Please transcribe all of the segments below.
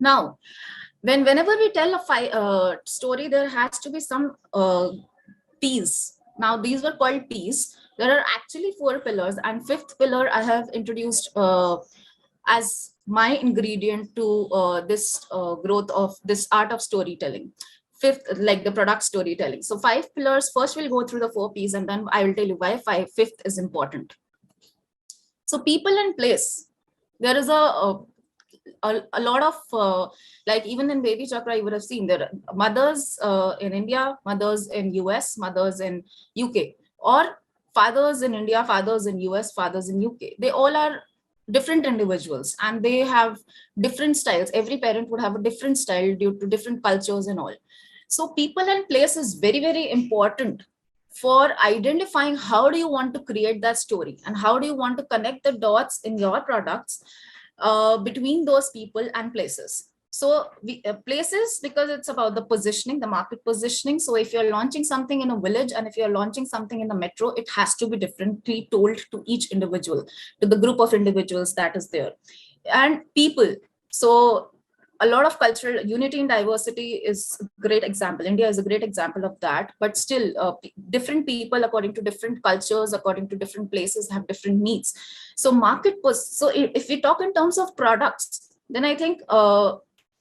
Now, whenever we tell a story, there has to be some P's. Now, these were called P's. There are actually 4 pillars, and fifth pillar I have introduced as my ingredient to this growth of this art of storytelling. Fifth, like the product storytelling. So 5 pillars. First, we'll go through the 4 P's, and then I will tell you why fifth is important. So people and place. There is a lot of like even in baby chakra you would have seen there are mothers in India, mothers in US, mothers in UK, or fathers in India, fathers in US, fathers in UK. They all are different individuals and they have different styles. Every parent would have a different style due to different cultures and all. So people and place is very, very important for identifying how do you want to create that story and how do you want to connect the dots in your products between those people and places. So places, because it's about the positioning, the market positioning. So if you're launching something in a village and if you're launching something in a metro, it has to be differently told to each individual, to the group of individuals that is there. And people. So a lot of cultural unity and diversity is a great example. India is a great example of that, but still different people according to different cultures, according to different places have different needs. So so if we talk in terms of products, then I think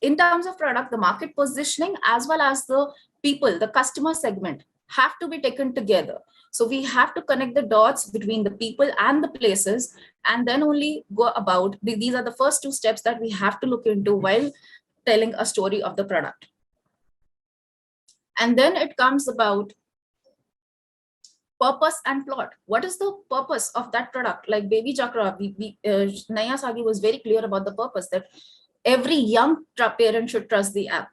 in terms of product, the market positioning as well as the people, the customer segment have to be taken together. So we have to connect the dots between the people and the places, and then only go about, these are the first 2 steps that we have to look into while telling a story of the product. And then it comes about purpose and plot. What is the purpose of that product? Like baby chakra, Naya Sagi was very clear about the purpose, that every young parent should trust the app.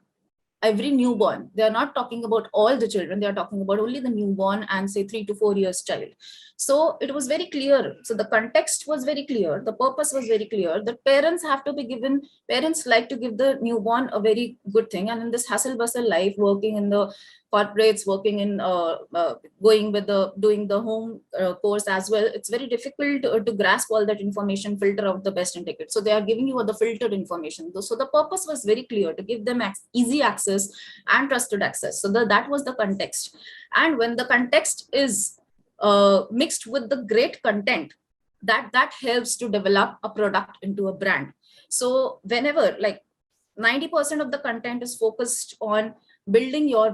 Every newborn, they're not talking about all the children, they're talking about only the newborn and say 3 to 4 years child. So it was very clear. So the context was very clear, the purpose was very clear, that parents have to be given, parents like to give the newborn a very good thing. And in this hustle bustle life, working in the corporates, working in going with the doing the home course as well, it's very difficult to grasp all that information, filter out the best and take it. So they are giving you the filtered information. So the purpose was very clear, to give them easy access and trusted access. So that was the context. And when the context is mixed with the great content, that helps to develop a product into a brand. So whenever, like, 90% of the content is focused on building your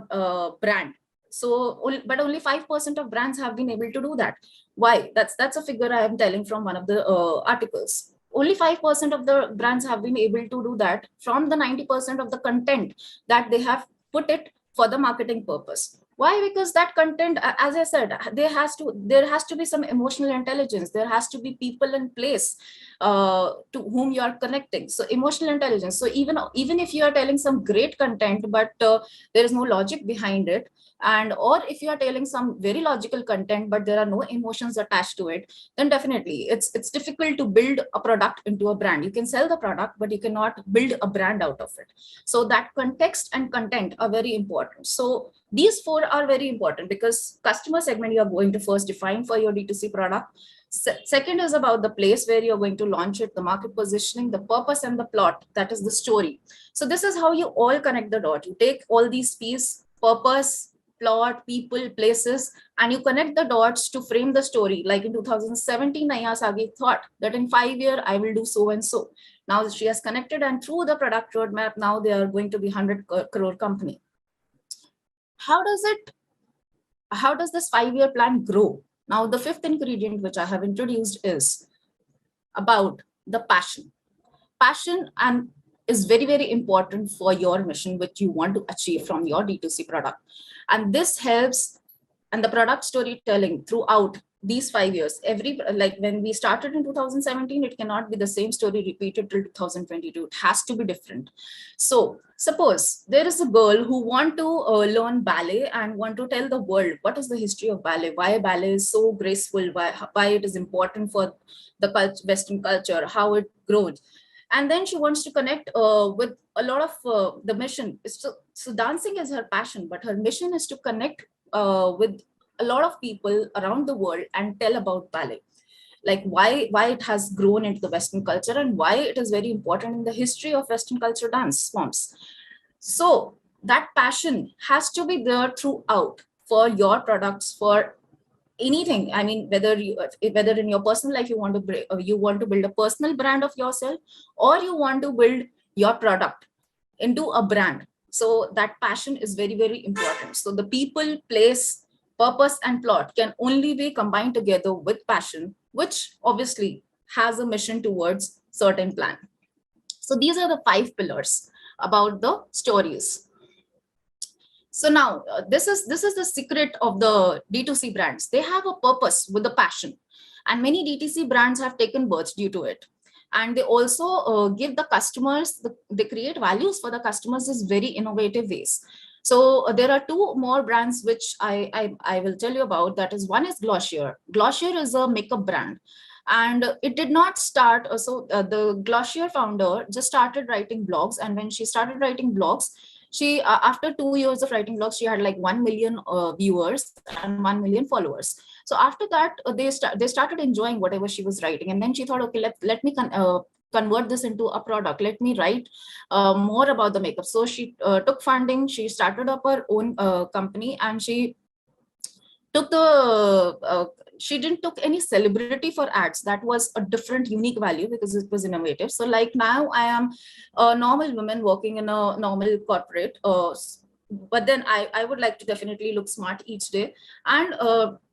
brand. So, but only 5% of brands have been able to do that. Why? That's a figure I am telling from one of the articles. Only 5% of the brands have been able to do that from the 90% of the content that they have put it for the marketing purpose. Why? Because that content, as I said, there has to be some emotional intelligence. There has to be people in place to whom you are connecting. So emotional intelligence. So even if you are telling some great content, but there is no logic behind it, and or if you are telling some very logical content but there are no emotions attached to it, then definitely it's difficult to build a product into a brand. You can sell the product, but you cannot build a brand out of it. So that context and content are very important. So these 4 are very important, because customer segment you are going to first define for your D2C product. Second is about the place where you're going to launch it, the market positioning, the purpose, and the plot, that is the story. So this is how you all connect the dot. You take all these pieces, purpose, plot, people, places, and you connect the dots to frame the story. Like in 2017, Naya Sagi thought that in 5 years, I will do so and so. Now she has connected, and through the product roadmap, now they are going to be 100 crore company. How does this 5-year plan grow? Now, the 5th ingredient which I have introduced is about the passion. Passion and is very, very important for your mission, which you want to achieve from your D2C product. And this helps, and the product storytelling throughout these 5 years, like when we started in 2017, it cannot be the same story repeated till 2022. It has to be different. So suppose there is a girl who want to learn ballet and want to tell the world what is the history of ballet, why ballet is so graceful, why it is important for the Western culture, how it grows. And then she wants to connect with a lot of the mission. So dancing is her passion, but her mission is to connect with a lot of people around the world and tell about ballet. like why it has grown into the Western culture and why it is very important in the history of Western culture dance forms. So that passion has to be there throughout for your products, for anything. I mean, whether in your personal life you want to build a personal brand of yourself, or you want to build your product into a brand. So that passion is very, very important. So the people, place, purpose, and plot can only be combined together with passion, which obviously has a mission towards certain plan. So these are the 5 pillars about the stories. So now this is the secret of the D2C brands. They have a purpose with the passion, and many DTC brands have taken birth due to it. And they also give the customers, they create values for the customers in very innovative ways. So there are 2 more brands which I will tell you about. That is, one is Glossier. Glossier is a makeup brand, and it did not start. The Glossier founder just started writing blogs, and when she started writing blogs, she after 2 years of writing blogs, she had like 1 million viewers and 1 million followers. So after that, they started enjoying whatever she was writing, and then she thought, okay, let me convert this into a product. Let me write more about the makeup. So she took funding. She started up her own company, and took the she didn't took any celebrity for ads. That was a different unique value because it was innovative. So like now I am a normal woman working in a normal corporate, but then I would like to definitely look smart each day, and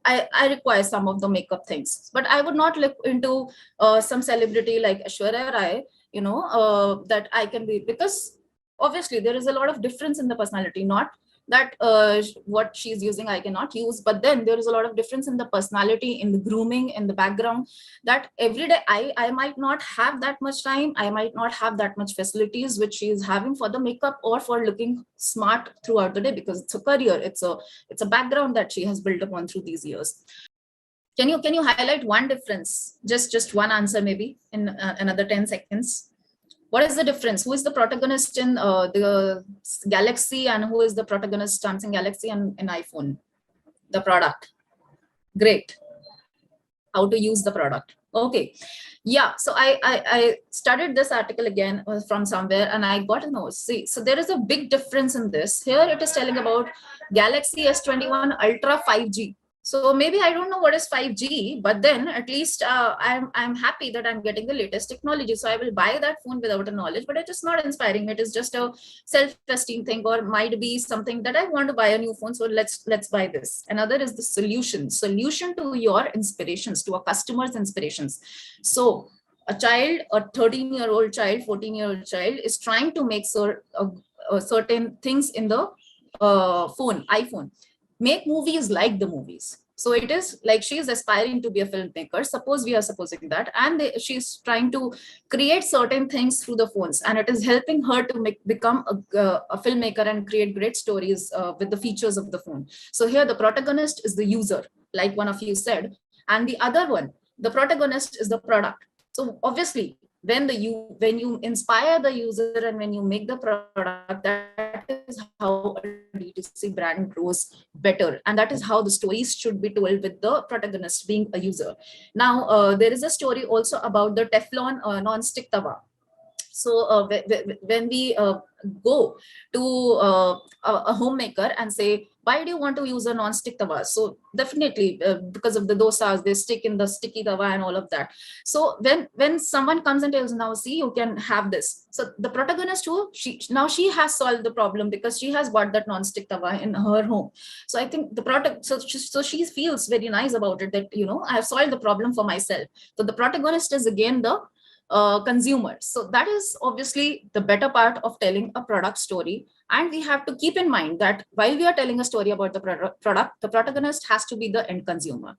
I require some of the makeup things, but I would not look into some celebrity like Aishwarya Rai, that I can be, because obviously there is a lot of difference in the personality. Not that what she's using I cannot use, but then there is a lot of difference in the personality, in the grooming, in the background, that every day I might not have that much time, I might not have that much facilities which she is having for the makeup or for looking smart throughout the day, because it's a career, it's a background that she has built upon through these years. Can you highlight one difference, just one answer maybe in another 10 seconds? What is the difference? Who is the protagonist in the Galaxy, and who is the protagonist Samsung Galaxy and in iPhone? The product. Great. How to use the product. Okay. Yeah. So I studied this article again from somewhere, and I got to know. See, so there is a big difference in this. Here it is telling about Galaxy S21 Ultra 5G. So maybe I don't know what is 5G, but then at least I'm happy that I'm getting the latest technology. So I will buy that phone without a knowledge, but it is not inspiring. It is just a self-esteem thing, or might be something that I want to buy a new phone. So let's buy this. Another is the solution to your inspirations, to a customer's inspirations. So a child, a 13-year-old child, 14-year-old child is trying to make certain things in the iPhone. Make movies like the movies. So it is like she is aspiring to be a filmmaker. Suppose we are supposing that, and she's trying to create certain things through the phones, and it is helping her to become a filmmaker and create great stories with the features of the phone. So here the protagonist is the user, like one of you said, and the other one, the protagonist, is the product. So obviously, when you inspire the user and when you make the product, that is how a D2C brand grows better, and that is how the stories should be told, with the protagonist being a user. Now there is a story also about the Teflon non-stick tawa. So when we go to a homemaker and say, why do you want to use a non-stick tawa? So definitely because of the dosas, they stick in the sticky tawa and all of that. So when someone comes and tells, now see, you can have this. So the protagonist who she has solved the problem because she has bought that non-stick tawa in her home. So I think the product, so she feels very nice about it, that I have solved the problem for myself. So the protagonist is again the consumers. So that is obviously the better part of telling a product story. And we have to keep in mind that while we are telling a story about the product, the protagonist has to be the end consumer.